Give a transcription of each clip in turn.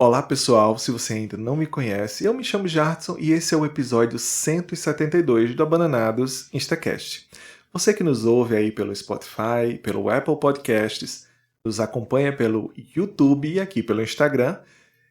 Olá pessoal, se você ainda não me conhece, eu me chamo Jartson e esse é o episódio 172 do Abananados Instacast. Você que nos ouve aí pelo Spotify, pelo Apple Podcasts, nos acompanha pelo YouTube e aqui pelo Instagram,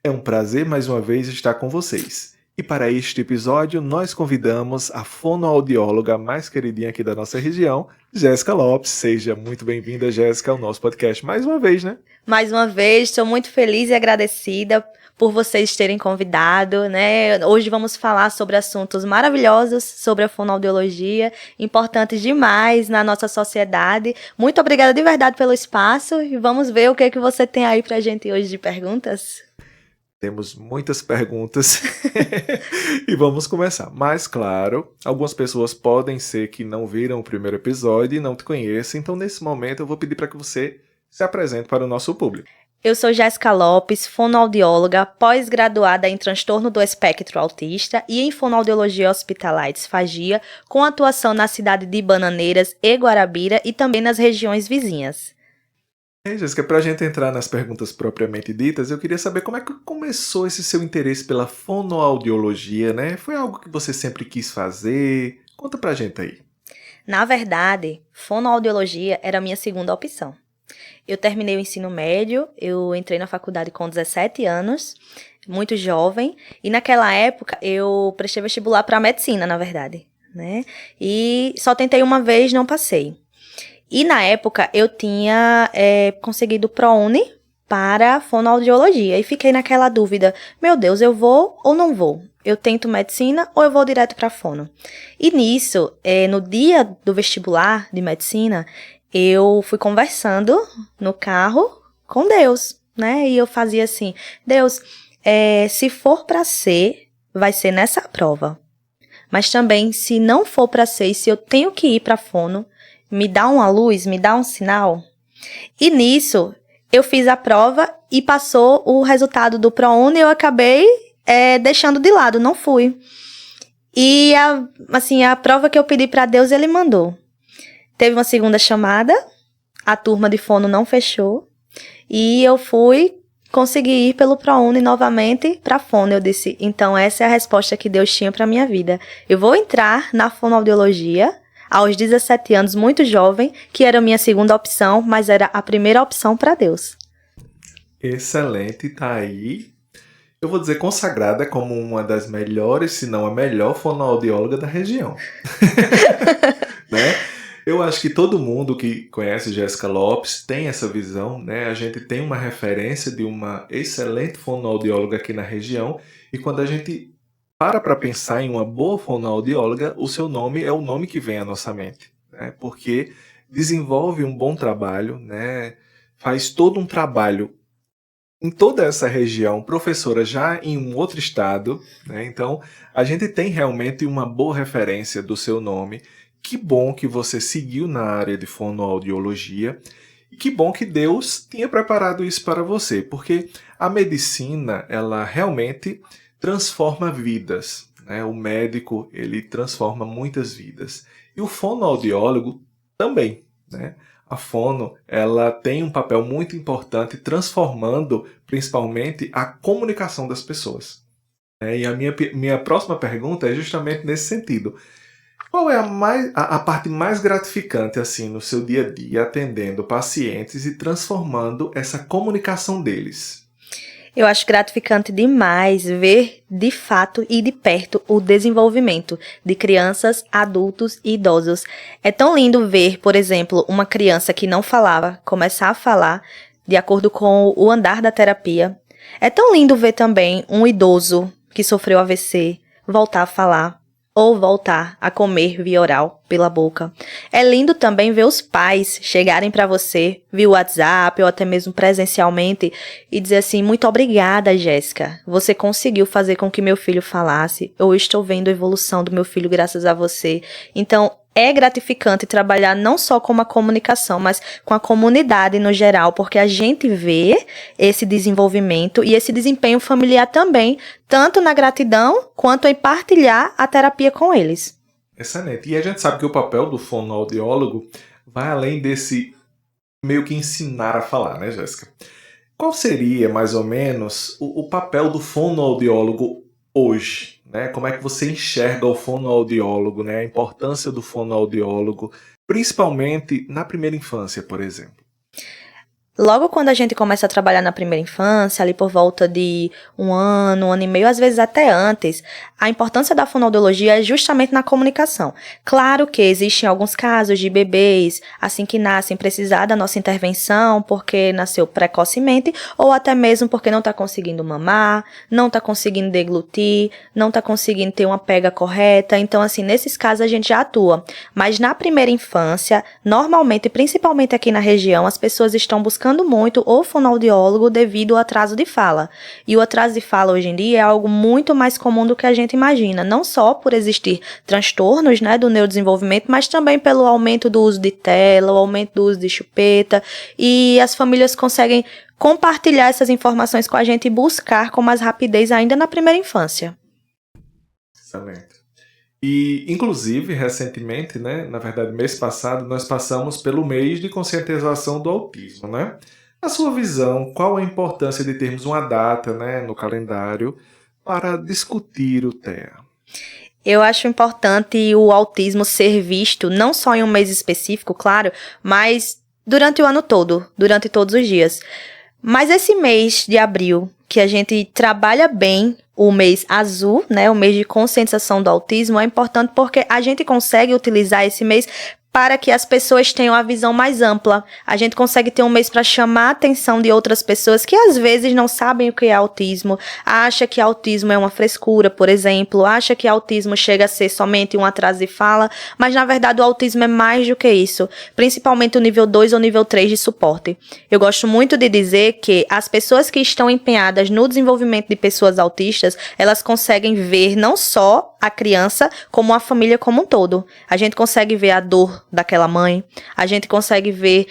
é um prazer mais uma vez estar com vocês. E para este episódio nós convidamos a fonoaudióloga mais queridinha aqui da nossa região, Jéssica Lopes. Seja muito bem-vinda, Jéssica, ao nosso podcast mais uma vez, né? Mais uma vez, estou muito feliz e agradecida por vocês terem convidado, né? Hoje vamos falar sobre assuntos maravilhosos sobre a fonoaudiologia, importantes demais na nossa sociedade. Muito obrigada de verdade pelo espaço e vamos ver o que você tem aí pra gente hoje de perguntas. Temos muitas perguntas e vamos começar. Mas, claro, algumas pessoas podem ser que não viram o primeiro episódio e não te conheçam, então nesse momento eu vou pedir para que você se apresente para o nosso público. Eu sou Jéssica Lopes, fonoaudióloga, pós-graduada em transtorno do espectro autista e em fonoaudiologia hospitalar e disfagia, com atuação na cidade de Bananeiras e Guarabira e também nas regiões vizinhas. Jéssica, para a gente entrar nas perguntas propriamente ditas, eu queria saber como é que começou esse seu interesse pela fonoaudiologia, né? Foi algo que você sempre quis fazer? Conta pra gente aí. Na verdade, fonoaudiologia era a minha segunda opção. Eu terminei o ensino médio, eu entrei na faculdade com 17 anos, muito jovem, e naquela época eu prestei vestibular para medicina, na verdade, né? E só tentei uma vez, não passei. E na época eu tinha conseguido ProUni para fonoaudiologia e fiquei naquela dúvida, meu Deus, eu vou ou não vou? Eu tento medicina ou eu vou direto para fono? E nisso, no dia do vestibular de medicina, eu fui conversando no carro com Deus, né? E eu fazia assim, Deus, se for para ser, vai ser nessa prova. Mas também, se não for para ser, e se eu tenho que ir para fono, me dá uma luz, me dá um sinal. E nisso, eu fiz a prova e passou o resultado do ProUni e eu acabei deixando de lado, não fui. E a prova que eu pedi para Deus, ele mandou. Teve uma segunda chamada, a turma de fono não fechou, e eu consegui ir pelo ProUni novamente para fono. Eu disse, então essa é a resposta que Deus tinha para minha vida. Eu vou entrar na fonoaudiologia aos 17 anos, muito jovem, que era a minha segunda opção, mas era a primeira opção para Deus. Excelente, tá aí. Eu vou dizer consagrada como uma das melhores, se não a melhor fonoaudióloga da região. Né? Eu acho que todo mundo que conhece Jéssica Lopes tem essa visão, né? A gente tem uma referência de uma excelente fonoaudióloga aqui na região e quando a gente para pensar em uma boa fonoaudióloga, o seu nome é o nome que vem à nossa mente, né? Porque desenvolve um bom trabalho, né? Faz todo um trabalho em toda essa região, professora já em um outro estado, né? Então a gente tem realmente uma boa referência do seu nome. Que bom que você seguiu na área de fonoaudiologia e que bom que Deus tinha preparado isso para você, porque a medicina, ela realmente transforma vidas, né? O médico, ele transforma muitas vidas. E o fonoaudiólogo também, né? A fono, ela tem um papel muito importante transformando, principalmente, a comunicação das pessoas. E a minha próxima pergunta é justamente nesse sentido. Qual é a parte mais gratificante assim no seu dia a dia atendendo pacientes e transformando essa comunicação deles? Eu acho gratificante demais ver de fato e de perto o desenvolvimento de crianças, adultos e idosos. É tão lindo ver, por exemplo, uma criança que não falava começar a falar de acordo com o andar da terapia. É tão lindo ver também um idoso que sofreu AVC voltar a falar ou voltar a comer via oral pela boca. É lindo também ver os pais chegarem para você via WhatsApp ou até mesmo presencialmente e dizer assim, muito obrigada, Jéssica. Você conseguiu fazer com que meu filho falasse. Eu estou vendo a evolução do meu filho graças a você. Então, é gratificante trabalhar não só com a comunicação, mas com a comunidade no geral, porque a gente vê esse desenvolvimento e esse desempenho familiar também, tanto na gratidão quanto em partilhar a terapia com eles. Excelente. E a gente sabe que o papel do fonoaudiólogo vai além desse meio que ensinar a falar, né, Jéssica? Qual seria, mais ou menos, o papel do fonoaudiólogo hoje? Né? Como é que você enxerga o fonoaudiólogo, né? A importância do fonoaudiólogo, principalmente na primeira infância, por exemplo? Logo quando a gente começa a trabalhar na primeira infância, ali por volta de um ano e meio, às vezes até antes, a importância da fonoaudiologia é justamente na comunicação. Claro que existem alguns casos de bebês, assim que nascem, precisar da nossa intervenção porque nasceu precocemente, ou até mesmo porque não está conseguindo mamar, não está conseguindo deglutir, não está conseguindo ter uma pega correta. Então, assim, nesses casos a gente já atua. Mas na primeira infância, normalmente, principalmente aqui na região, as pessoas estão buscando muito o fonoaudiólogo devido ao atraso de fala. E o atraso de fala hoje em dia é algo muito mais comum do que a gente imagina, não só por existir transtornos, né, do neurodesenvolvimento, mas também pelo aumento do uso de tela, o aumento do uso de chupeta, e as famílias conseguem compartilhar essas informações com a gente e buscar com mais rapidez ainda na primeira infância. Excelente. E, inclusive, recentemente, né, na verdade, mês passado, nós passamos pelo mês de conscientização do autismo, né? Na sua visão, qual a importância de termos uma data, né, no calendário para discutir o TEA? Eu acho importante o autismo ser visto não só em um mês específico, claro, mas durante o ano todo, durante todos os dias. Mas esse mês de abril, que a gente trabalha bem o mês azul, né, o mês de conscientização do autismo, é importante porque a gente consegue utilizar esse mês para que as pessoas tenham a visão mais ampla. A gente consegue ter um mês para chamar a atenção de outras pessoas que às vezes não sabem o que é autismo, acha que autismo é uma frescura, por exemplo, acha que autismo chega a ser somente um atraso de fala, mas na verdade o autismo é mais do que isso, principalmente o nível 2 ou nível 3 de suporte. Eu gosto muito de dizer que as pessoas que estão empenhadas no desenvolvimento de pessoas autistas, elas conseguem ver não só a criança, como a família como um todo. A gente consegue ver a dor daquela mãe, a gente consegue ver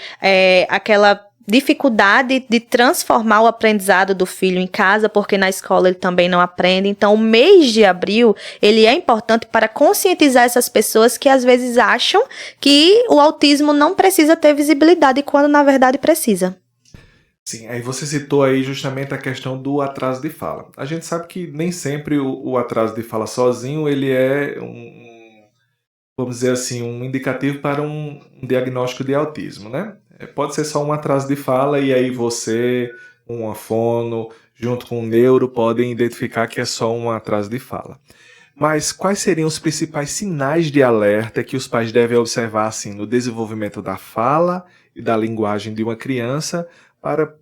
aquela dificuldade de transformar o aprendizado do filho em casa, porque na escola ele também não aprende. Então, o mês de abril, ele é importante para conscientizar essas pessoas que às vezes acham que o autismo não precisa ter visibilidade, quando na verdade precisa. Sim, aí você citou aí justamente a questão do atraso de fala. A gente sabe que nem sempre o atraso de fala sozinho, ele é vamos dizer assim, um indicativo para um diagnóstico de autismo, né? Pode ser só um atraso de fala e aí você, um fono, junto com o neuro, podem identificar que é só um atraso de fala. Mas quais seriam os principais sinais de alerta que os pais devem observar assim, no desenvolvimento da fala e da linguagem de uma criança para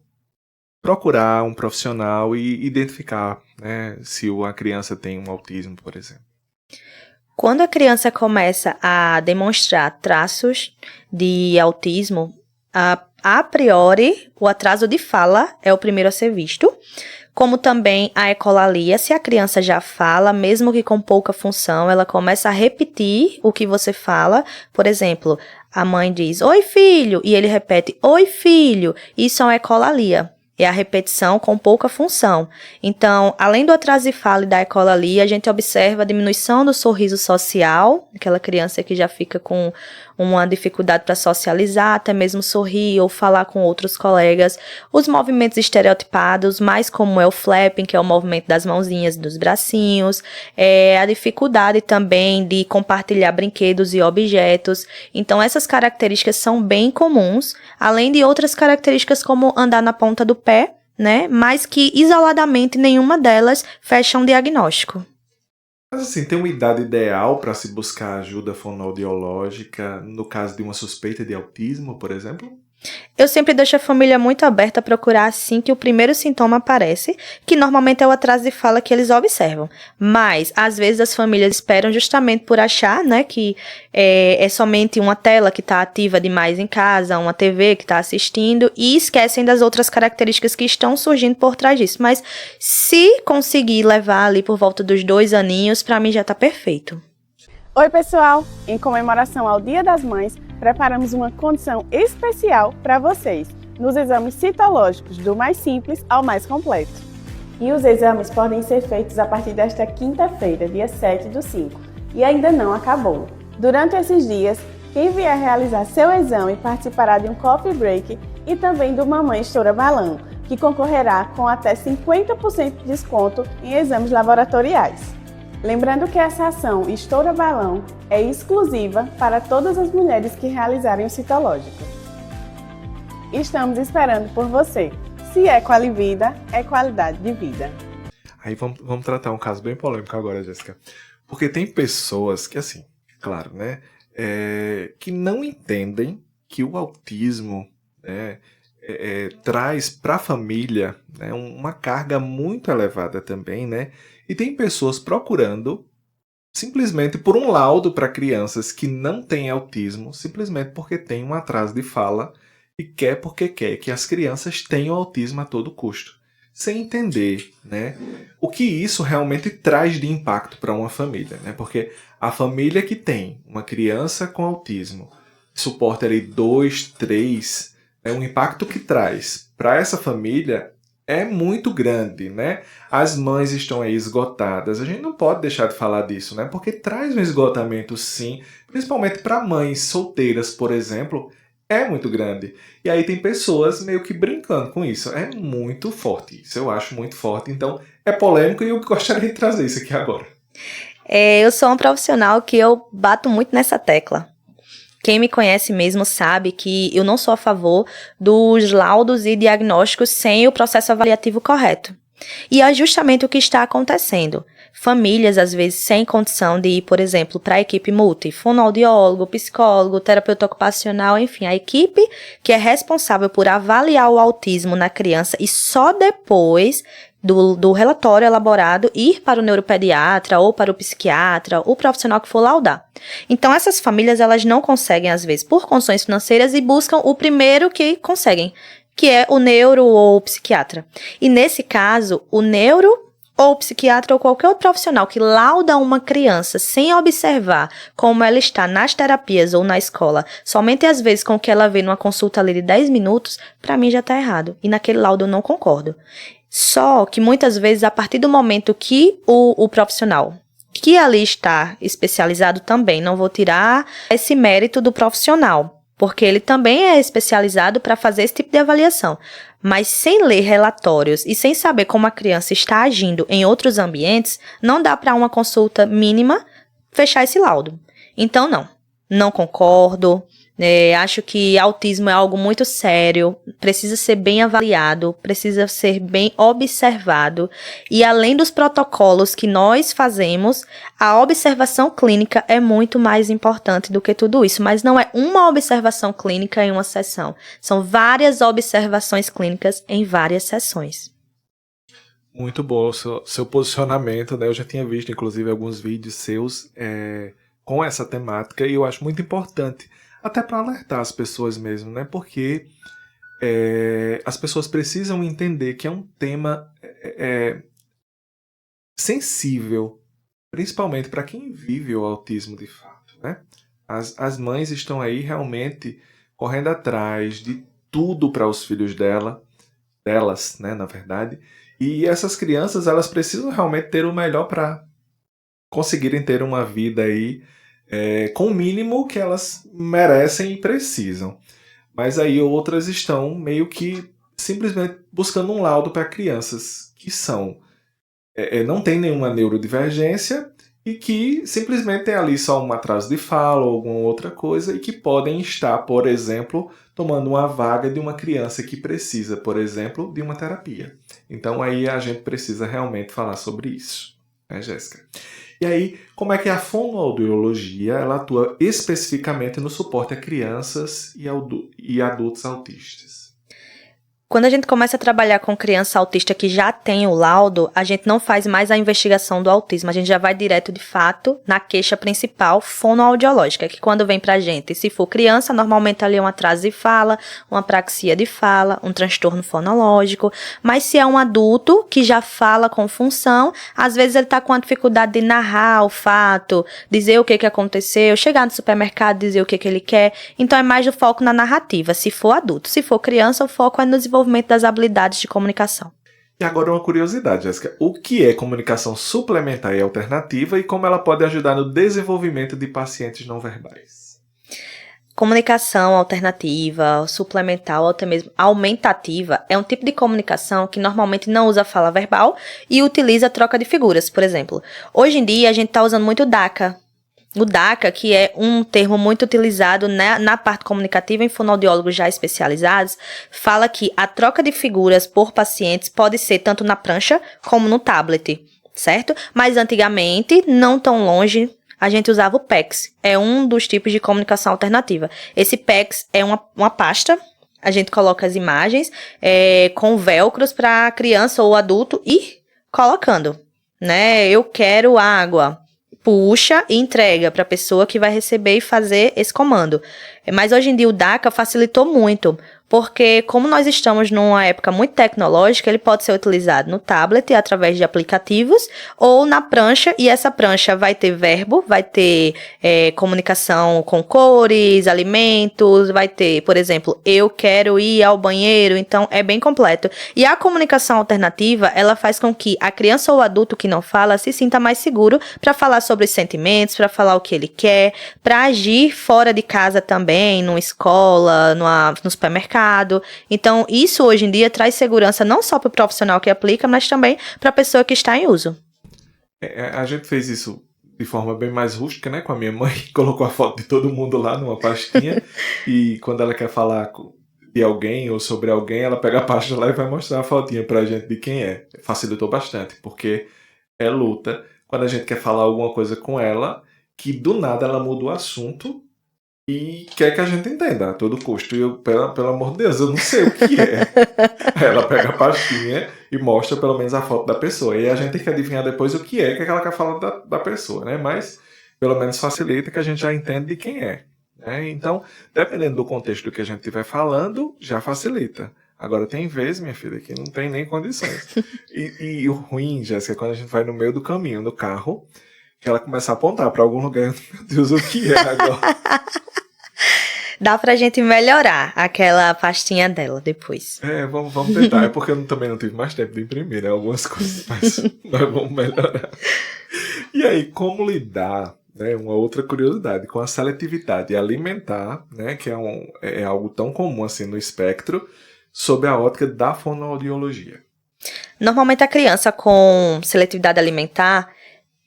procurar um profissional e identificar, né, se a criança tem um autismo, por exemplo? Quando a criança começa a demonstrar traços de autismo, a priori, o atraso de fala é o primeiro a ser visto, como também a ecolalia. Se a criança já fala, mesmo que com pouca função, ela começa a repetir o que você fala. Por exemplo, a mãe diz, oi filho, e ele repete, oi filho. Isso é uma ecolalia. É a repetição com pouca função. Então, além do atraso de fala e da ecolalia, a gente observa a diminuição do sorriso social, aquela criança que já fica com uma dificuldade para socializar, até mesmo sorrir ou falar com outros colegas. Os movimentos estereotipados, mais como é o flapping, que é o movimento das mãozinhas e dos bracinhos, a dificuldade também de compartilhar brinquedos e objetos. Então, essas características são bem comuns, além de outras características como andar na ponta do pé, né? Mas que isoladamente nenhuma delas fecha um diagnóstico. Mas assim, tem uma idade ideal para se buscar ajuda fonoaudiológica no caso de uma suspeita de autismo, por exemplo? Eu sempre deixo a família muito aberta a procurar assim que o primeiro sintoma aparece, que normalmente é o atraso de fala que eles observam. Mas, às vezes, as famílias esperam justamente por achar, né, que é somente uma tela que está ativa demais em casa, uma TV que está assistindo, e esquecem das outras características que estão surgindo por trás disso. Mas, se conseguir levar ali por volta dos 2 aninhos, para mim já está perfeito. Oi, pessoal! Em comemoração ao Dia das Mães, preparamos uma condição especial para vocês, nos exames citológicos, do mais simples ao mais completo. E os exames podem ser feitos a partir desta quinta-feira, dia 7/5, e ainda não acabou. Durante esses dias, quem vier realizar seu exame participará de um coffee break e também do Mamãe Estoura Balão, que concorrerá com até 50% de desconto em exames laboratoriais. Lembrando que essa ação Estoura Balão é exclusiva para todas as mulheres que realizarem o citológico. Estamos esperando por você. Se é Qualivida, é qualidade de vida. Aí vamos tratar um caso bem polêmico agora, Jéssica. Porque tem pessoas que, assim, claro, né, que não entendem que o autismo, né, traz para a família, né, uma carga muito elevada também, né? E tem pessoas procurando simplesmente por um laudo para crianças que não têm autismo, simplesmente porque tem um atraso de fala e quer que as crianças tenham autismo a todo custo, sem entender, né, o que isso realmente traz de impacto para uma família, né? Porque a família que tem uma criança com autismo, suporta ali 2, 3, o impacto que traz para essa família é muito grande, né? As mães estão aí esgotadas. A gente não pode deixar de falar disso, né? Porque traz um esgotamento, sim, principalmente para mães solteiras, por exemplo, é muito grande. E aí tem pessoas meio que brincando com isso. É muito forte. Isso eu acho muito forte. Então, é polêmico e eu gostaria de trazer isso aqui agora. Eu sou um profissional que eu bato muito nessa tecla. Quem me conhece mesmo sabe que eu não sou a favor dos laudos e diagnósticos sem o processo avaliativo correto. E é justamente o que está acontecendo. Famílias, às vezes, sem condição de ir, por exemplo, para a equipe multi, fonoaudiólogo, psicólogo, terapeuta ocupacional, enfim, a equipe que é responsável por avaliar o autismo na criança e só depois do relatório elaborado ir para o neuropediatra ou para o psiquiatra, o profissional que for laudar. Então, essas famílias, elas não conseguem, às vezes, por condições financeiras e buscam o primeiro que conseguem, que é o neuro ou o psiquiatra. E nesse caso, o neuro ou o psiquiatra ou qualquer outro profissional que lauda uma criança sem observar como ela está nas terapias ou na escola, somente às vezes com o que ela vê numa consulta ali de 10 minutos, para mim já está errado. E naquele laudo eu não concordo. Só que muitas vezes, a partir do momento que o profissional que ali está especializado também, não vou tirar esse mérito do profissional, porque ele também é especializado para fazer esse tipo de avaliação. Mas sem ler relatórios e sem saber como a criança está agindo em outros ambientes, não dá para uma consulta mínima fechar esse laudo. Então, não concordo. Acho que autismo é algo muito sério, precisa ser bem avaliado, precisa ser bem observado. E além dos protocolos que nós fazemos, a observação clínica é muito mais importante do que tudo isso. Mas não é uma observação clínica em uma sessão, são várias observações clínicas em várias sessões. Muito bom o seu posicionamento, né? Eu já tinha visto, inclusive, alguns vídeos seus com essa temática e eu acho muito importante. Até para alertar as pessoas mesmo, né? Porque as pessoas precisam entender que é um tema sensível, principalmente para quem vive o autismo de fato, né? As mães estão aí realmente correndo atrás de tudo para os filhos delas, né? Na verdade. E essas crianças, elas precisam realmente ter o melhor para conseguirem ter uma vida aí com o mínimo que elas merecem e precisam. Mas aí outras estão meio que simplesmente buscando um laudo para crianças que não tem nenhuma neurodivergência e que simplesmente tem ali só um atraso de fala ou alguma outra coisa e que podem estar, por exemplo, tomando uma vaga de uma criança que precisa, por exemplo, de uma terapia. Então aí a gente precisa realmente falar sobre isso, né, Jéssica? E aí, como é que a fonoaudiologia ela atua especificamente no suporte a crianças e adultos autistas? Quando a gente começa a trabalhar com criança autista que já tem o laudo, a gente não faz mais a investigação do autismo, a gente já vai direto, de fato, na queixa principal fonoaudiológica, que quando vem pra gente, se for criança, normalmente ali é um atraso de fala, uma apraxia de fala, um transtorno fonológico, mas se é um adulto que já fala com função, às vezes ele tá com a dificuldade de narrar o fato, dizer o que aconteceu, chegar no supermercado, dizer o que ele quer, então é mais o foco na narrativa, se for adulto. Se for criança, o foco é no desenvolvimento das habilidades de comunicação. E agora uma curiosidade, Jéssica. O que é comunicação suplementar e alternativa e como ela pode ajudar no desenvolvimento de pacientes não verbais? Comunicação alternativa, suplementar ou até mesmo aumentativa é um tipo de comunicação que normalmente não usa fala verbal e utiliza a troca de figuras, por exemplo. Hoje em dia a gente está usando muito o DACA. O DACA, que é um termo muito utilizado na parte comunicativa em fonoaudiólogos já especializados, fala que a troca de figuras por pacientes pode ser tanto na prancha como no tablet, certo? Mas antigamente, não tão longe, a gente usava o PEX. É um dos tipos de comunicação alternativa. Esse PEX é uma pasta, a gente coloca as imagens com velcros para a criança ou adulto ir colocando, né? Eu quero água. Puxa e entrega para a pessoa que vai receber e fazer esse comando. Mas hoje em dia o DACA facilitou muito, porque como nós estamos numa época muito tecnológica, ele pode ser utilizado no tablet através de aplicativos ou na prancha, e essa prancha vai ter verbo, vai ter comunicação com cores, alimentos, vai ter, por exemplo, eu quero ir ao banheiro, então é bem completo. E a comunicação alternativa, ela faz com que a criança ou o adulto que não fala se sinta mais seguro para falar sobre os sentimentos, para falar o que ele quer, para agir fora de casa também, numa escola, no supermercado. Então, isso hoje em dia traz segurança não só para o profissional que aplica, mas também para a pessoa que está em uso. A gente fez isso de forma bem mais rústica, né? Com a minha mãe, colocou a foto de todo mundo lá numa pastinha e quando ela quer falar de alguém ou sobre alguém, ela pega a pasta lá e vai mostrar a fotinha pra gente de quem é. Facilitou bastante, porque é luta quando a gente quer falar alguma coisa com ela, que do nada ela muda o assunto e quer que a gente entenda a todo custo. E eu, pelo amor de Deus, eu não sei o que é. Ela pega a pastinha e mostra pelo menos a foto da pessoa. E a gente tem que adivinhar depois o que é que ela quer falar da pessoa, né? Mas pelo menos facilita que a gente já entende de quem é. Né? Então, dependendo do contexto do que a gente estiver falando, já facilita. Agora tem vezes, minha filha, que não tem nem condições. E o ruim, Jéssica, é quando a gente vai no meio do caminho, no carro, que ela começa a apontar para algum lugar. Meu Deus, o que é agora? Dá pra gente melhorar aquela pastinha dela depois. Vamos tentar. É porque eu também não tive mais tempo de imprimir, né, algumas coisas, mas nós vamos melhorar. E aí, como lidar, né, uma outra curiosidade, com a seletividade alimentar, né, que é algo tão comum assim no espectro, sob a ótica da fonoaudiologia? Normalmente a criança com seletividade alimentar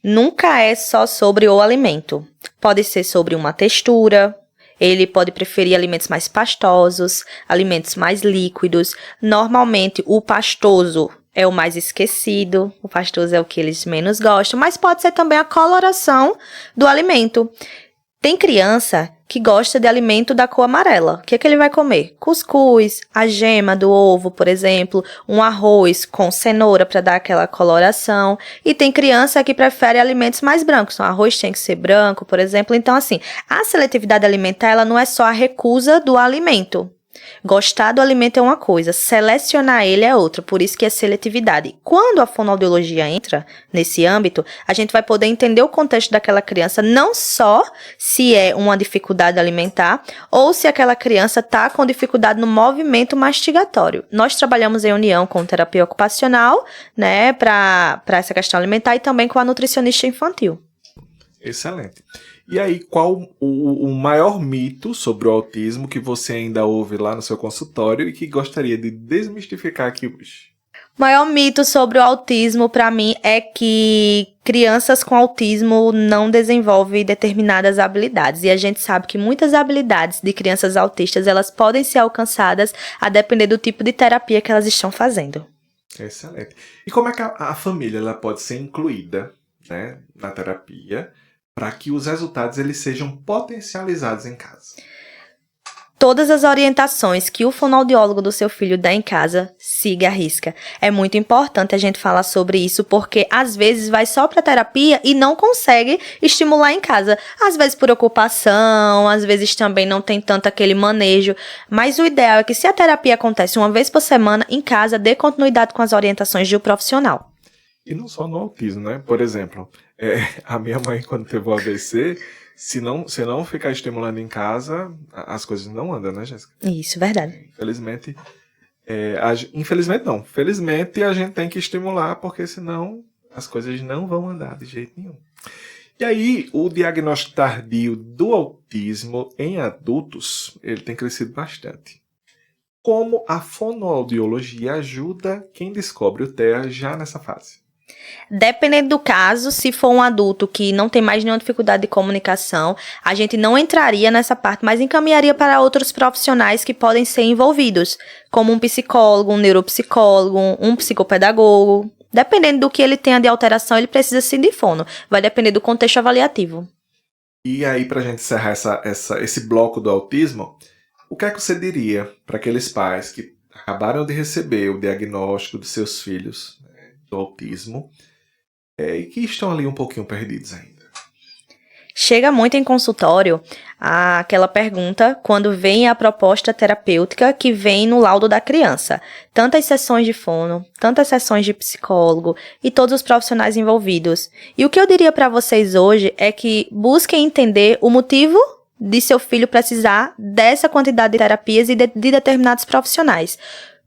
nunca é só sobre o alimento. Pode ser sobre uma textura. Ele pode preferir alimentos mais pastosos, alimentos mais líquidos. Normalmente, o pastoso é o mais esquecido, o pastoso é o que eles menos gostam, mas pode ser também a coloração do alimento. Tem criança que gosta de alimento da cor amarela. O que é que ele vai comer? Cuscuz, a gema do ovo, por exemplo, um arroz com cenoura para dar aquela coloração. E tem criança que prefere alimentos mais brancos. O arroz tem que ser branco, por exemplo. Então, assim, a seletividade alimentar, ela não é só a recusa do alimento. Gostar do alimento é uma coisa, selecionar ele é outra, por isso que é seletividade. Quando a fonoaudiologia entra nesse âmbito, a gente vai poder entender o contexto daquela criança, não só se é uma dificuldade alimentar, ou se aquela criança está com dificuldade no movimento mastigatório. Nós trabalhamos em união com terapia ocupacional, né, para essa questão alimentar e também com a nutricionista infantil. Excelente. E aí, qual o maior mito sobre o autismo que você ainda ouve lá no seu consultório e que gostaria de desmistificar aqui hoje? O maior mito sobre o autismo, para mim, é que crianças com autismo não desenvolvem determinadas habilidades. E a gente sabe que muitas habilidades de crianças autistas, elas podem ser alcançadas a depender do tipo de terapia que elas estão fazendo. Excelente. E como é que a família ela pode ser incluída, né, na terapia para que os resultados eles sejam potencializados em casa? Todas as orientações que o fonoaudiólogo do seu filho dá em casa, siga à risca. É muito importante a gente falar sobre isso, porque às vezes vai só para terapia e não consegue estimular em casa. Às vezes por ocupação, às vezes também não tem tanto aquele manejo. Mas o ideal é que se a terapia acontece uma vez por semana, em casa, dê continuidade com as orientações de um profissional. E não só no autismo, né? Por exemplo, a minha mãe, quando teve o AVC, se não ficar estimulando em casa, as coisas não andam, né, Jéssica? Isso, verdade. Infelizmente, infelizmente não. Felizmente a gente tem que estimular, porque senão as coisas não vão andar de jeito nenhum. E aí, o diagnóstico tardio do autismo em adultos, ele tem crescido bastante. Como a fonoaudiologia ajuda quem descobre o TEA já nessa fase? Dependendo do caso, se for um adulto que não tem mais nenhuma dificuldade de comunicação, a gente não entraria nessa parte, mas encaminharia para outros profissionais que podem ser envolvidos, como um psicólogo, um neuropsicólogo, um psicopedagogo. Dependendo do que ele tenha de alteração, ele precisa sim de fono. Vai depender do contexto avaliativo. E aí, para a gente encerrar esse bloco do autismo, o que é que você diria para aqueles pais que acabaram de receber o diagnóstico dos seus filhos, né, do autismo, e que estão ali um pouquinho perdidos ainda? Chega muito em consultório aquela pergunta quando vem a proposta terapêutica que vem no laudo da criança. Tantas sessões de fono, tantas sessões de psicólogo e todos os profissionais envolvidos. E o que eu diria para vocês hoje é que busquem entender o motivo de seu filho precisar dessa quantidade de terapias e de determinados profissionais.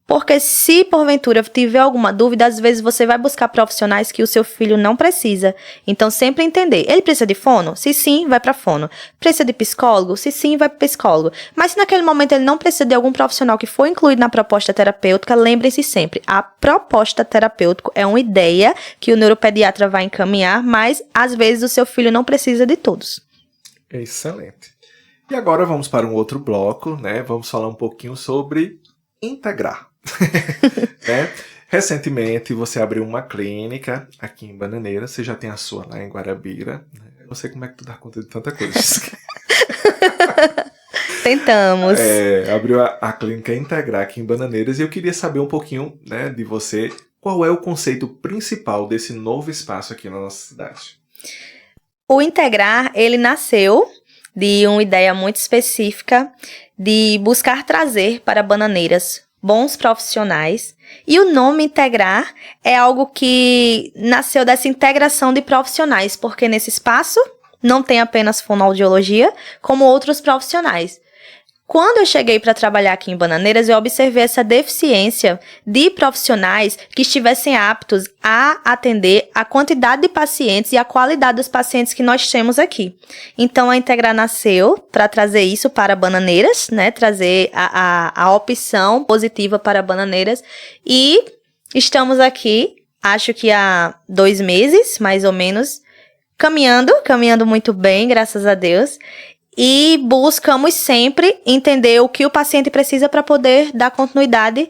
Porque se porventura tiver alguma dúvida, às vezes você vai buscar profissionais que o seu filho não precisa. Então sempre entender, ele precisa de fono? Se sim, vai para fono. Precisa de psicólogo? Se sim, vai para psicólogo. Mas se naquele momento ele não precisa de algum profissional que foi incluído na proposta terapêutica, lembrem-se sempre, a proposta terapêutica é uma ideia que o neuropediatra vai encaminhar, mas às vezes o seu filho não precisa de todos. Excelente. E agora vamos para um outro bloco, né? Vamos falar um pouquinho sobre integrar. Né? Recentemente você abriu uma clínica aqui em Bananeira, você já tem a sua lá em Guarabira, né? Eu não sei como é que tu dá conta de tanta coisa. Tentamos. Abriu a clínica Integrar aqui em Bananeiras e eu queria saber um pouquinho, né, de você, qual é o conceito principal desse novo espaço aqui na nossa cidade. O Integrar, ele nasceu de uma ideia muito específica de buscar trazer para Bananeiras bons profissionais. E o nome Integrar é algo que nasceu dessa integração de profissionais, porque nesse espaço não tem apenas fonoaudiologia, como outros profissionais. Quando eu cheguei para trabalhar aqui em Bananeiras, eu observei essa deficiência de profissionais que estivessem aptos a atender a quantidade de pacientes e a qualidade dos pacientes que nós temos aqui. Então, a Integrar nasceu para trazer isso para Bananeiras, né? Trazer a opção positiva para Bananeiras. E estamos aqui, acho que há 2 meses, mais ou menos, caminhando muito bem, graças a Deus. E buscamos sempre entender o que o paciente precisa para poder dar continuidade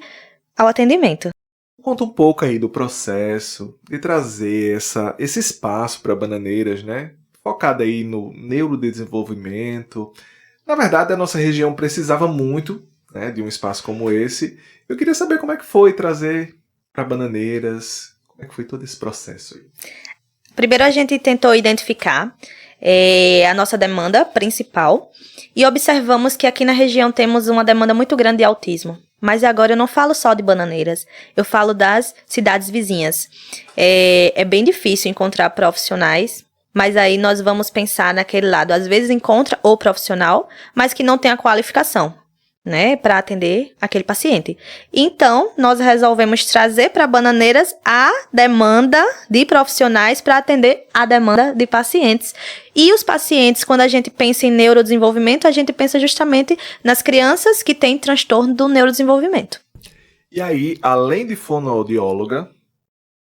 ao atendimento. Conta um pouco aí do processo de trazer esse espaço para Bananeiras, né? Focado aí no neurodesenvolvimento. Na verdade, a nossa região precisava muito, né, de um espaço como esse. Eu queria saber como é que foi trazer para Bananeiras, como é que foi todo esse processo aí. Primeiro a gente tentou identificar a nossa demanda principal e observamos que aqui na região temos uma demanda muito grande de autismo. Mas agora eu não falo só de Bananeiras, eu falo das cidades vizinhas. É bem difícil encontrar profissionais, mas aí nós vamos pensar naquele lado. Às vezes encontra o profissional, mas que não tem a qualificação, né, para atender aquele paciente. Então, nós resolvemos trazer para Bananeiras a demanda de profissionais para atender a demanda de pacientes. E os pacientes, quando a gente pensa em neurodesenvolvimento, a gente pensa justamente nas crianças que têm transtorno do neurodesenvolvimento. E aí, além de fonoaudióloga,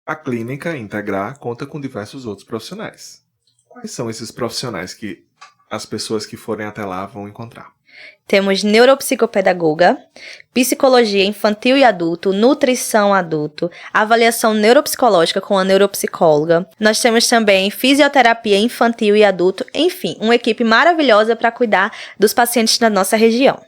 a clínica Integrar conta com diversos outros profissionais. Quais são esses profissionais que as pessoas que forem até lá vão encontrar? Temos neuropsicopedagoga, psicologia infantil e adulto, nutrição adulto, avaliação neuropsicológica com a neuropsicóloga. Nós temos também fisioterapia infantil e adulto, enfim, uma equipe maravilhosa para cuidar dos pacientes da nossa região.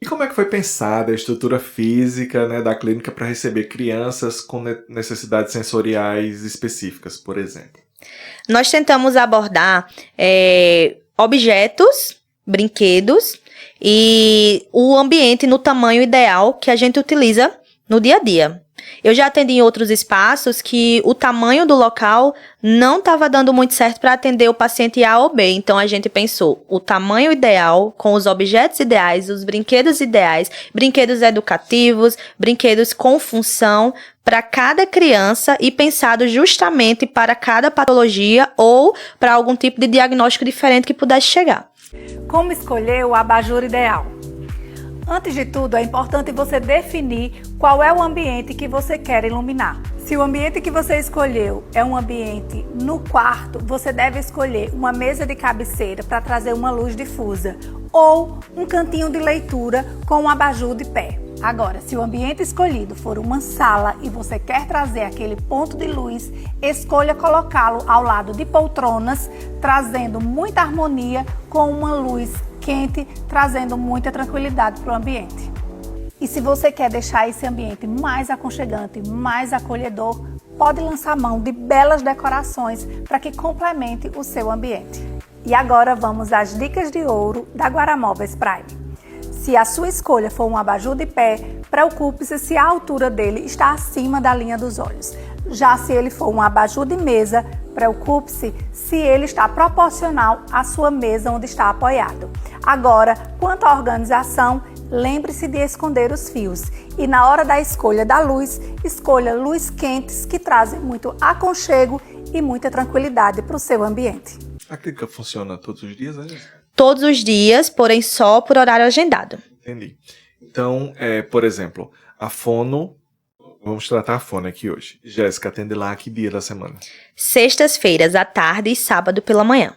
E como é que foi pensada a estrutura física, né, da clínica para receber crianças com necessidades sensoriais específicas, por exemplo? Nós tentamos abordar objetos, brinquedos e o ambiente no tamanho ideal que a gente utiliza no dia a dia. Eu já atendi em outros espaços que o tamanho do local não estava dando muito certo para atender o paciente A ou B. Então, a gente pensou o tamanho ideal, com os objetos ideais, os brinquedos ideais, brinquedos educativos, brinquedos com função para cada criança e pensado justamente para cada patologia ou para algum tipo de diagnóstico diferente que pudesse chegar. Como escolher o abajur ideal? Antes de tudo, é importante você definir qual é o ambiente que você quer iluminar. Se o ambiente que você escolheu é um ambiente no quarto, você deve escolher uma mesa de cabeceira para trazer uma luz difusa ou um cantinho de leitura com um abajur de pé. Agora, se o ambiente escolhido for uma sala e você quer trazer aquele ponto de luz, escolha colocá-lo ao lado de poltronas, trazendo muita harmonia com uma luz quente, trazendo muita tranquilidade para o ambiente. E se você quer deixar esse ambiente mais aconchegante, mais acolhedor, pode lançar mão de belas decorações para que complemente o seu ambiente. E agora vamos às dicas de ouro da Guaramóveis Prime. Se a sua escolha for um abajur de pé, preocupe-se se a altura dele está acima da linha dos olhos. Já se ele for um abajur de mesa, preocupe-se se ele está proporcional à sua mesa onde está apoiado. Agora, quanto à organização, lembre-se de esconder os fios e na hora da escolha da luz, escolha luzes quentes que trazem muito aconchego e muita tranquilidade para o seu ambiente. A clínica funciona todos os dias, né? Todos os dias, porém só por horário agendado. Entendi. Então, por exemplo, a fono, vamos tratar a fono aqui hoje. Jéssica, atende lá que dia da semana? Sextas-feiras à tarde e sábado pela manhã.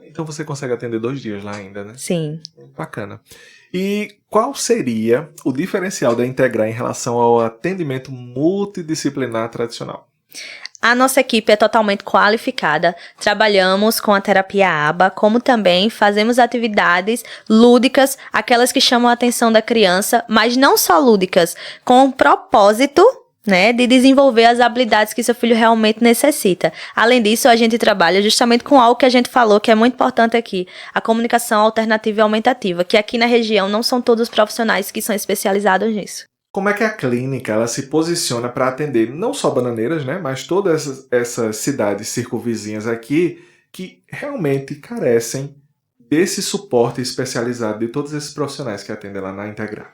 Então você consegue atender 2 dias lá ainda, né? Sim. Bacana. E qual seria o diferencial da Integrar em relação ao atendimento multidisciplinar tradicional? A nossa equipe é totalmente qualificada, trabalhamos com a terapia ABA, como também fazemos atividades lúdicas, aquelas que chamam a atenção da criança, mas não só lúdicas, com o propósito, né, de desenvolver as habilidades que seu filho realmente necessita. Além disso, a gente trabalha justamente com algo que a gente falou, que é muito importante aqui, a comunicação alternativa e aumentativa, que aqui na região não são todos os profissionais que são especializados nisso. Como é que a clínica ela se posiciona para atender não só Bananeiras, né, mas todas essas cidades circunvizinhas aqui que realmente carecem desse suporte especializado de todos esses profissionais que atendem lá na Integrar?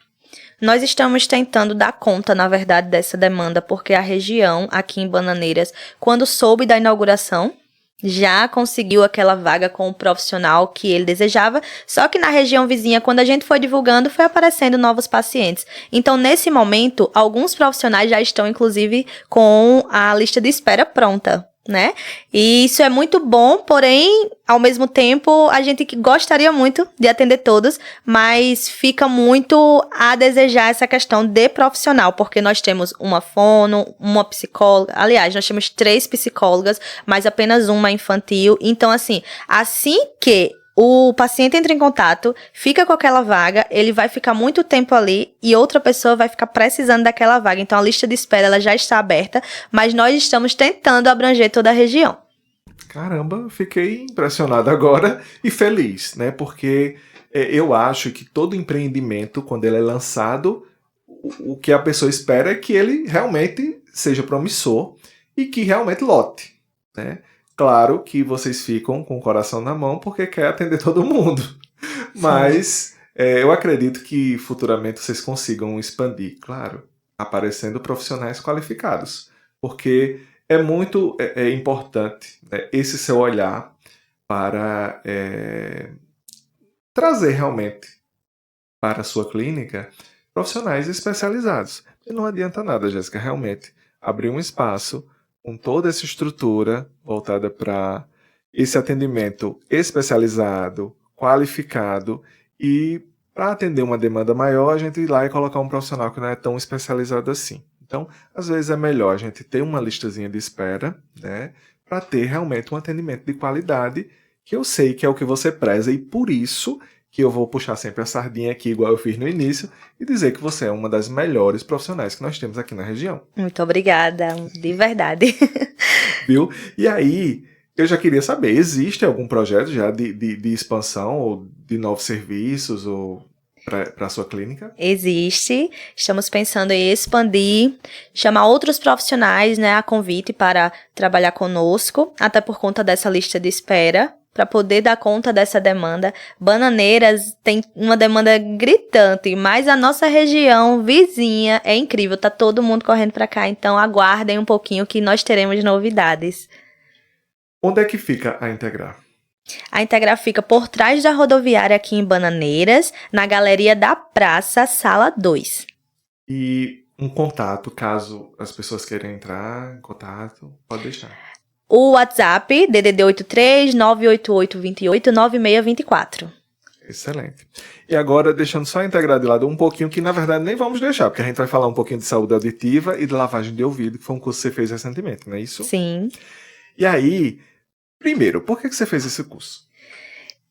Nós estamos tentando dar conta, na verdade, dessa demanda, porque a região aqui em Bananeiras, quando soube da inauguração, já conseguiu aquela vaga com o profissional que ele desejava, só que na região vizinha, quando a gente foi divulgando, foi aparecendo novos pacientes. Então, nesse momento, alguns profissionais já estão, inclusive, com a lista de espera pronta, né? E isso é muito bom, porém, ao mesmo tempo, a gente gostaria muito de atender todos, mas fica muito a desejar essa questão de profissional, porque nós temos uma fono, uma psicóloga, aliás, nós temos 3 psicólogas, mas apenas uma infantil. Então, assim que o paciente entra em contato, fica com aquela vaga, ele vai ficar muito tempo ali e outra pessoa vai ficar precisando daquela vaga. Então, a lista de espera ela já está aberta, mas nós estamos tentando abranger toda a região. Caramba, fiquei impressionado agora e feliz, né? Porque eu acho que todo empreendimento, quando ele é lançado, o que a pessoa espera é que ele realmente seja promissor e que realmente lote, né? Claro que vocês ficam com o coração na mão porque quer atender todo mundo. Mas eu acredito que futuramente vocês consigam expandir, claro, aparecendo profissionais qualificados. Porque é muito importante, né, esse seu olhar para trazer realmente para a sua clínica profissionais especializados. E não adianta nada, Jéssica, realmente abrir um espaço com toda essa estrutura voltada para esse atendimento especializado, qualificado, e para atender uma demanda maior, a gente ir lá e colocar um profissional que não é tão especializado assim. Então, às vezes é melhor a gente ter uma listazinha de espera, né, para ter realmente um atendimento de qualidade, que eu sei que é o que você preza, e por isso que eu vou puxar sempre a sardinha aqui, igual eu fiz no início, e dizer que você é uma das melhores profissionais que nós temos aqui na região. Muito obrigada, de verdade. Viu? E aí, eu já queria saber, existe algum projeto já de expansão, ou de novos serviços, ou para a sua clínica? Existe. Estamos pensando em expandir, chamar outros profissionais, né, a convite para trabalhar conosco, até por conta dessa lista de espera, para poder dar conta dessa demanda. Bananeiras tem uma demanda gritante, mas a nossa região vizinha é incrível, tá todo mundo correndo para cá, então aguardem um pouquinho que nós teremos novidades. Onde é que fica a Integrar? A Integrar fica por trás da rodoviária aqui em Bananeiras, na Galeria da Praça, Sala 2. E um contato, caso as pessoas queiram entrar em contato, pode deixar. O WhatsApp, DDD 83 988 28 9624. Excelente. E agora, deixando só a Integrar de lado um pouquinho, que na verdade nem vamos deixar, porque a gente vai falar um pouquinho de saúde auditiva e de lavagem de ouvido, que foi um curso que você fez recentemente, não é isso? Sim. E aí, primeiro, por que você fez esse curso?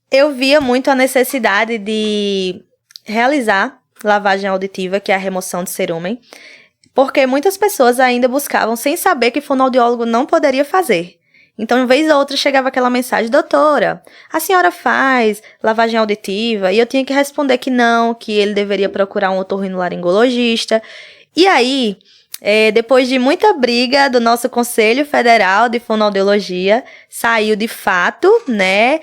Eu via muito a necessidade de realizar lavagem auditiva, que é a remoção de cerumen, porque muitas pessoas ainda buscavam sem saber que fonoaudiólogo não poderia fazer. Então, uma vez ou outra, chegava aquela mensagem: doutora, a senhora faz lavagem auditiva? E eu tinha que responder que não, que ele deveria procurar um otorrinolaringologista. E aí, depois de muita briga do nosso Conselho Federal de Fonoaudiologia, saiu de fato, né,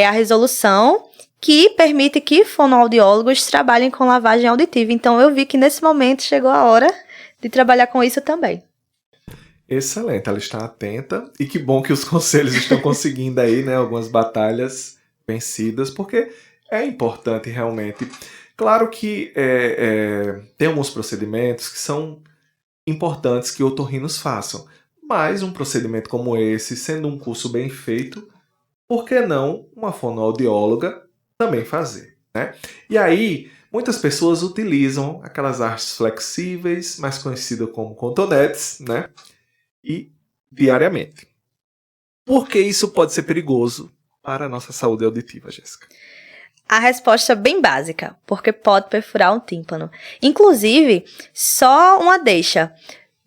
a resolução que permite que fonoaudiólogos trabalhem com lavagem auditiva. Então, eu vi que nesse momento chegou a hora de trabalhar com isso também. Excelente, ela está atenta, e que bom que os conselhos estão conseguindo aí, né, algumas batalhas vencidas, porque é importante realmente. Claro que tem alguns procedimentos que são importantes que otorrinos façam, mas um procedimento como esse, sendo um curso bem feito, por que não uma fonoaudióloga também fazer, né? E aí, muitas pessoas utilizam aquelas hastes flexíveis, mais conhecidas como cotonetes, né? E diariamente. Por que isso pode ser perigoso para a nossa saúde auditiva, Jéssica? A resposta é bem básica, porque pode perfurar um tímpano. Inclusive, só uma deixa.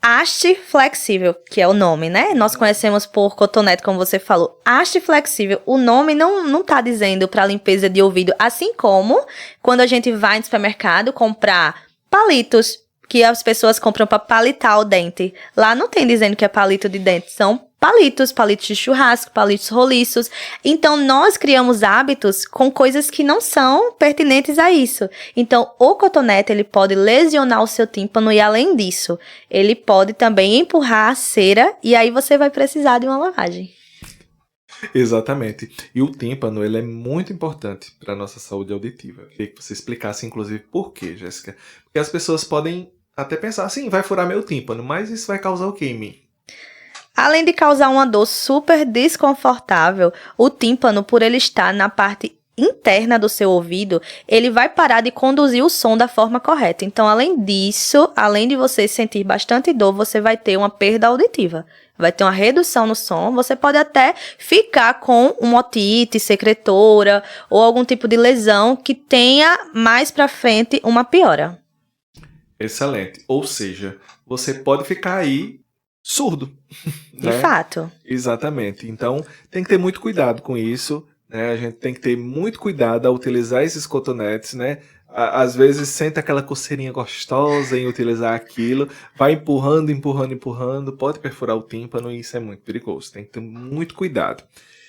Haste flexível, que é o nome, né? Nós conhecemos por cotonete, como você falou. Haste flexível, o nome não tá dizendo para limpeza de ouvido, assim como quando a gente vai no supermercado comprar palitos, que as pessoas compram para palitar o dente. Lá não tem dizendo que é palito de dente, são palitos de churrasco, palitos roliços. Então, nós criamos hábitos com coisas que não são pertinentes a isso. Então, o cotonete, ele pode lesionar o seu tímpano e, além disso, ele pode também empurrar a cera e aí você vai precisar de uma lavagem. Exatamente. E o tímpano, ele é muito importante para a nossa saúde auditiva. Eu queria que você explicasse, inclusive, por quê, Jéssica? Porque as pessoas podem até pensar assim, vai furar meu tímpano, mas isso vai causar o quê em mim? Além de causar uma dor super desconfortável, o tímpano, por ele estar na parte interna do seu ouvido, ele vai parar de conduzir o som da forma correta. Então, além disso, além de você sentir bastante dor, você vai ter uma perda auditiva. Vai ter uma redução no som, você pode até ficar com uma otite secretora ou algum tipo de lesão que tenha mais pra frente uma piora. Excelente. Ou seja, você pode ficar aí surdo. De fato. Exatamente. Então, tem que ter muito cuidado com isso, né? A gente tem que ter muito cuidado ao utilizar esses cotonetes, né? Às vezes sente aquela coceirinha gostosa em utilizar aquilo, vai empurrando, pode perfurar o tímpano e isso é muito perigoso. Tem que ter muito cuidado.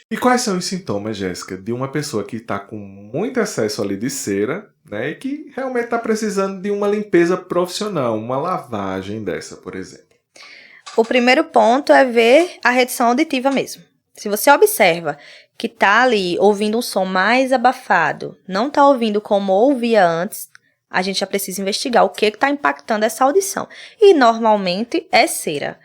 E quais são os sintomas, Jéssica, de uma pessoa que está com muito excesso ali de cera, né? E que realmente está precisando de uma limpeza profissional, uma lavagem dessa, por exemplo? O primeiro ponto é ver a redução auditiva mesmo. Se você observa que tá ali ouvindo um som mais abafado, não tá ouvindo como ouvia antes, a gente já precisa investigar o que está impactando essa audição. E normalmente é cera.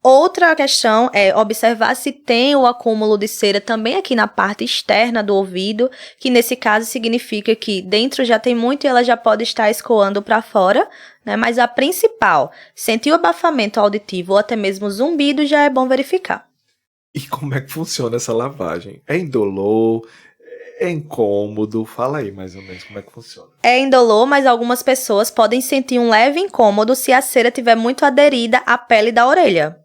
Outra questão é observar se tem o acúmulo de cera também aqui na parte externa do ouvido, que nesse caso significa que dentro já tem muito e ela já pode estar escoando para fora, né? Mas a principal, sentir o abafamento auditivo ou até mesmo zumbido, já é bom verificar. E como é que funciona essa lavagem? É indolor? É incômodo? Fala aí mais ou menos como é que funciona. É indolor, mas algumas pessoas podem sentir um leve incômodo se a cera estiver muito aderida à pele da orelha.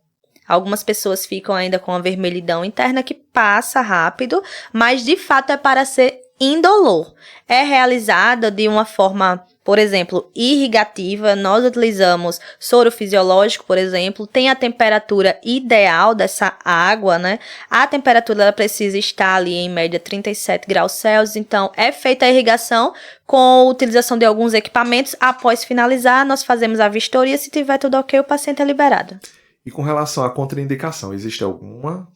Algumas pessoas ficam ainda com a vermelhidão interna que passa rápido, mas de fato é para ser indolor. É realizada de uma forma, por exemplo, irrigativa. Nós utilizamos soro fisiológico, por exemplo, tem a temperatura ideal dessa água, né? A temperatura ela precisa estar ali em média 37 graus Celsius, então é feita a irrigação com a utilização de alguns equipamentos. Após finalizar, nós fazemos a vistoria, se tiver tudo ok, o paciente é liberado. E com relação à contraindicação, existe alguma?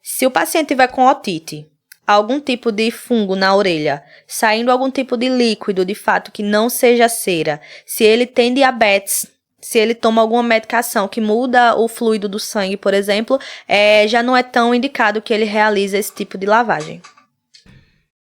Se o paciente tiver com otite, algum tipo de fungo na orelha, saindo algum tipo de líquido, de fato, que não seja cera, se ele tem diabetes, se ele toma alguma medicação que muda o fluido do sangue, por exemplo, já não é tão indicado que ele realize esse tipo de lavagem.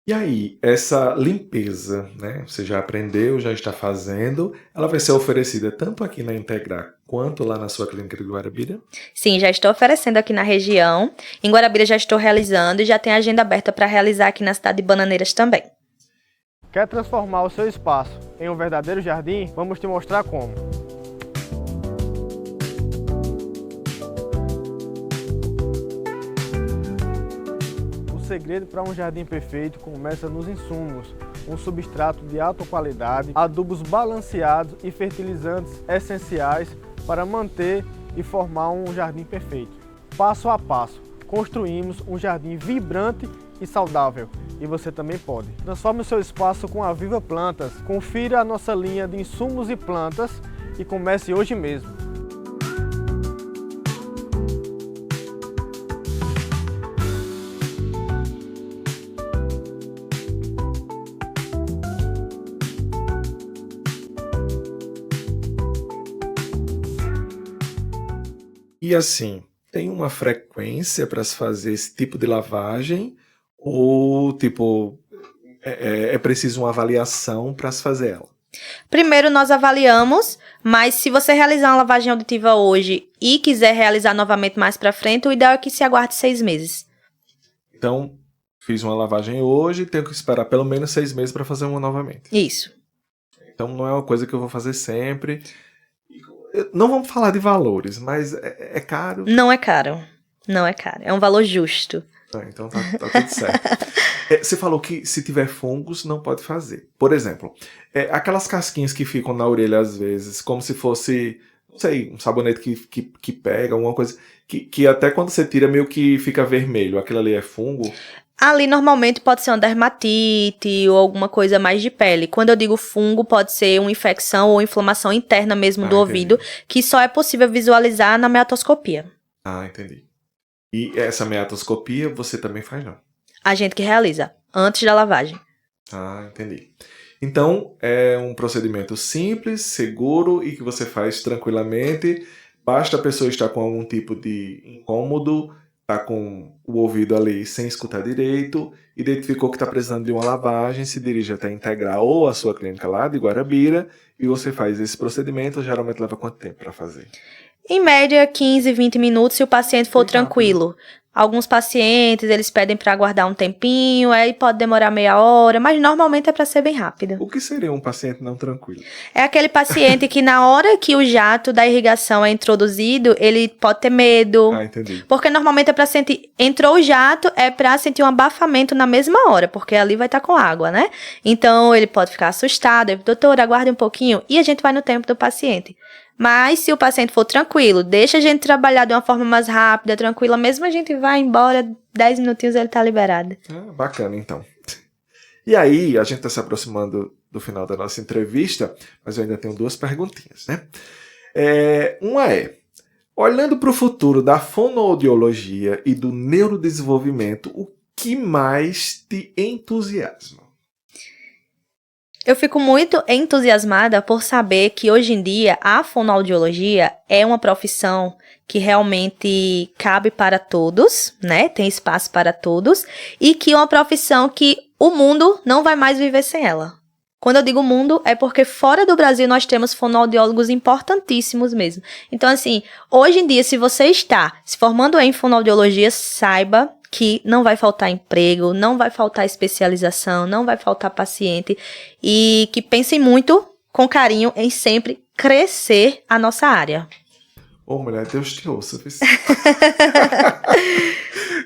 E aí, essa limpeza, né? Você já aprendeu, já está fazendo, ela vai ser oferecida tanto aqui na Integrar quanto lá na sua clínica de Guarabira? Sim, já estou oferecendo aqui na região. Em Guarabira já estou realizando e já tem agenda aberta para realizar aqui na cidade de Bananeiras também. Quer transformar o seu espaço em um verdadeiro jardim? Vamos te mostrar como. O segredo para um jardim perfeito começa nos insumos, um substrato de alta qualidade, adubos balanceados e fertilizantes essenciais para manter e formar um jardim perfeito. Passo a passo, construímos um jardim vibrante e saudável. E você também pode. Transforme o seu espaço com a Viva Plantas. Confira a nossa linha de insumos e plantas e comece hoje mesmo. E assim, tem uma frequência para se fazer esse tipo de lavagem ou tipo é preciso uma avaliação para se fazer ela? Primeiro nós avaliamos, mas se você realizar uma lavagem auditiva hoje e quiser realizar novamente mais para frente, o ideal é que se aguarde 6 meses. Então, fiz uma lavagem hoje, tenho que esperar pelo menos 6 meses para fazer uma novamente. Isso. Então não é uma coisa que eu vou fazer sempre. Não vamos falar de valores, mas é caro? Não é caro. Não é caro. É um valor justo. Então tá tudo certo. Você falou que se tiver fungos não pode fazer. Por exemplo, aquelas casquinhas que ficam na orelha às vezes, como se fosse, não sei, um sabonete que pega, alguma coisa, que até quando você tira meio que fica vermelho. Aquilo ali é fungo? Ali normalmente pode ser uma dermatite ou alguma coisa mais de pele. Quando eu digo fungo, pode ser uma infecção ou inflamação interna mesmo do ouvido, que só é possível visualizar na meatoscopia. Ah, entendi. E essa meatoscopia você também faz, não? A gente que realiza, antes da lavagem. Ah, entendi. Então, é um procedimento simples, seguro e que você faz tranquilamente. Basta a pessoa estar com algum tipo de incômodo, tá com o ouvido ali sem escutar direito, identificou que está precisando de uma lavagem, se dirige até Integrar ou a sua clínica lá de Guarabira e você faz esse procedimento. Geralmente leva quanto tempo para fazer? Em média, 15, 20 minutos se o paciente for tranquilo. Alguns pacientes, eles pedem para aguardar um tempinho, aí pode demorar meia hora, mas normalmente é para ser bem rápido. O que seria um paciente não tranquilo? É aquele paciente que na hora que o jato da irrigação é introduzido, ele pode ter medo. Ah, entendi. Porque normalmente é para sentir, entrou o jato, é para sentir um abafamento na mesma hora, porque ali vai estar com água, né? Então ele pode ficar assustado, doutor, aguarde um pouquinho, e a gente vai no tempo do paciente. Mas se o paciente for tranquilo, deixa a gente trabalhar de uma forma mais rápida, tranquila, mesmo a gente vai embora, 10 minutinhos ele tá liberado. Bacana, então. E aí, a gente tá se aproximando do final da nossa entrevista, mas eu ainda tenho 2 perguntinhas, né? Uma olhando para o futuro da fonoaudiologia e do neurodesenvolvimento, o que mais te entusiasma? Eu fico muito entusiasmada por saber que hoje em dia a fonoaudiologia é uma profissão que realmente cabe para todos, né? Tem espaço para todos e que é uma profissão que o mundo não vai mais viver sem ela. Quando eu digo mundo, é porque fora do Brasil nós temos fonoaudiólogos importantíssimos mesmo. Então, assim, hoje em dia, se você está se formando em fonoaudiologia, saiba que não vai faltar emprego, não vai faltar especialização, não vai faltar paciente e que pensem muito, com carinho, em sempre crescer a nossa área. Ô, mulher, Deus te ouça.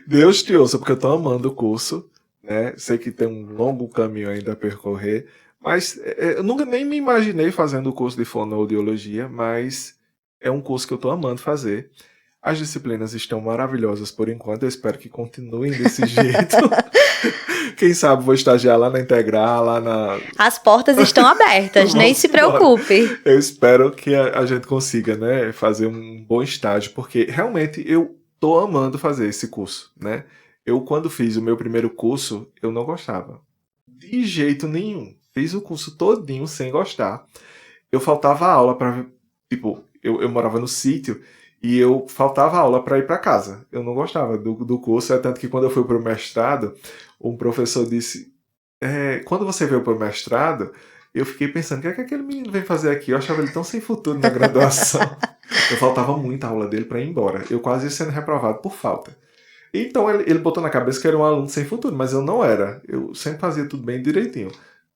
Deus te ouça, porque eu tô amando o curso, né? Sei que tem um longo caminho ainda a percorrer, mas eu nunca nem me imaginei fazendo o curso de fonoaudiologia, mas é um curso que eu tô amando fazer. As disciplinas estão maravilhosas por enquanto, eu espero que continuem desse jeito. Quem sabe vou estagiar lá na Integrar, lá na... As portas estão abertas, nem se preocupe. Eu espero que a gente consiga, né, fazer um bom estágio, porque realmente eu tô amando fazer esse curso, né? Eu, quando fiz o meu primeiro curso, eu não gostava. De jeito nenhum. Fiz o curso todinho sem gostar. Eu faltava aula para... Tipo, eu morava no sítio e eu faltava aula para ir para casa. Eu não gostava do curso, é tanto que quando eu fui pro mestrado, um professor disse... quando você veio pro mestrado, eu fiquei pensando, o que é que aquele menino vem fazer aqui? Eu achava ele tão sem futuro na graduação. Eu faltava muita aula dele para ir embora. Eu quase ia sendo reprovado por falta. Então ele botou na cabeça que eu era um aluno sem futuro, mas eu não era. Eu sempre fazia tudo bem direitinho.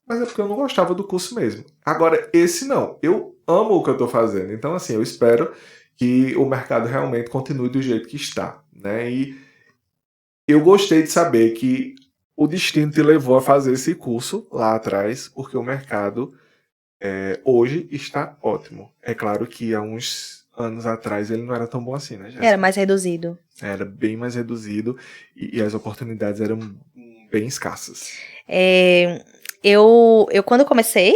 Mas é porque eu não gostava do curso mesmo. Agora, esse não. Eu amo o que eu estou fazendo. Então, assim, eu espero que o mercado realmente continue do jeito que está, né? E eu gostei de saber que o destino te levou a fazer esse curso lá atrás, porque o mercado hoje está ótimo. É claro que há uns anos atrás ele não era tão bom assim, né, Jéssica? Era mais reduzido. Era bem mais reduzido e as oportunidades eram bem escassas. Eu quando comecei,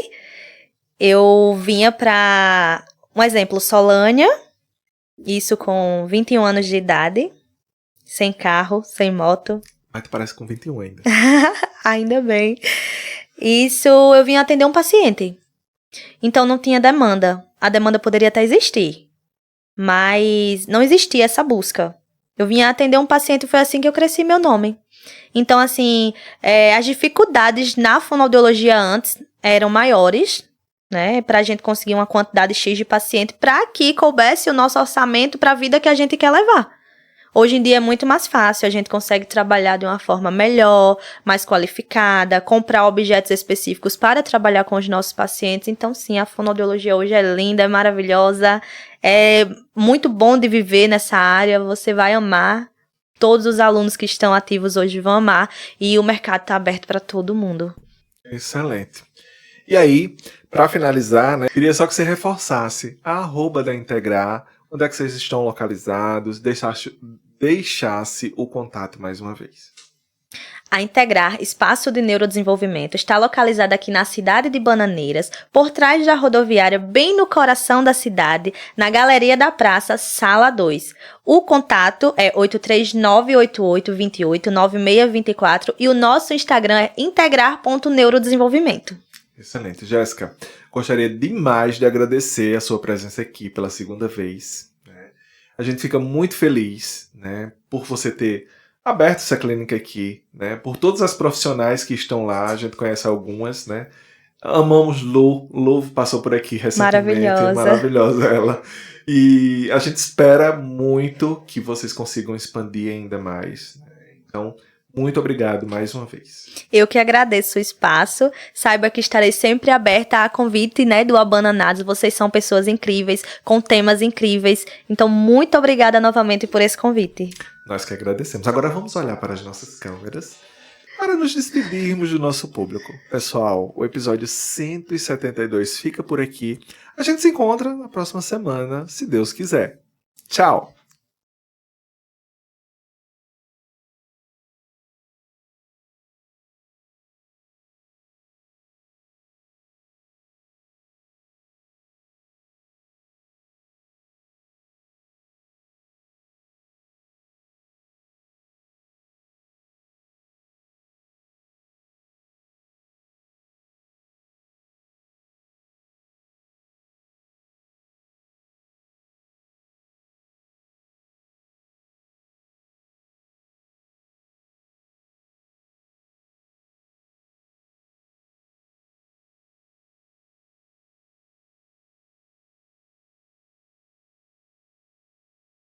eu vinha para, um exemplo, Solânia, isso com 21 anos de idade, sem carro, sem moto. Mas tu parece com 21 ainda. Ainda bem. Isso, eu vim atender um paciente. Então não tinha demanda. A demanda poderia até existir, mas não existia essa busca. Eu vinha atender um paciente e foi assim que eu cresci meu nome. Então, assim, as dificuldades na fonoaudiologia antes eram maiores, né? Pra gente conseguir uma quantidade X de paciente para que coubesse o nosso orçamento para a vida que a gente quer levar. Hoje em dia é muito mais fácil, a gente consegue trabalhar de uma forma melhor, mais qualificada, comprar objetos específicos para trabalhar com os nossos pacientes. Então, sim, a fonoaudiologia hoje é linda, é maravilhosa, é muito bom de viver nessa área, você vai amar. Todos os alunos que estão ativos hoje vão amar e o mercado está aberto para todo mundo. Excelente. E aí, para finalizar, né, queria só que você reforçasse a @ da Integrar, onde é que vocês estão localizados, deixasse o contato mais uma vez. A Integrar Espaço de Neurodesenvolvimento está localizada aqui na cidade de Bananeiras, por trás da rodoviária, bem no coração da cidade, na Galeria da Praça, Sala 2. O contato é 83988289624 e o nosso Instagram é integrar.neurodesenvolvimento. Excelente. Jéssica, gostaria demais de agradecer a sua presença aqui pela segunda vez, né? A gente fica muito feliz, né, por você ter aberto essa clínica aqui, né, por todas as profissionais que estão lá, a gente conhece algumas, né? Amamos Lu passou por aqui recentemente. Maravilhosa ela. E a gente espera muito que vocês consigam expandir ainda mais, né? Então, muito obrigado mais uma vez. Eu que agradeço o espaço. Saiba que estarei sempre aberta a convite, né, do Abananados. Vocês são pessoas incríveis, com temas incríveis. Então, muito obrigada novamente por esse convite. Nós que agradecemos. Agora vamos olhar para as nossas câmeras para nos despedirmos do nosso público. Pessoal, o episódio 172 fica por aqui. A gente se encontra na próxima semana, se Deus quiser. Tchau!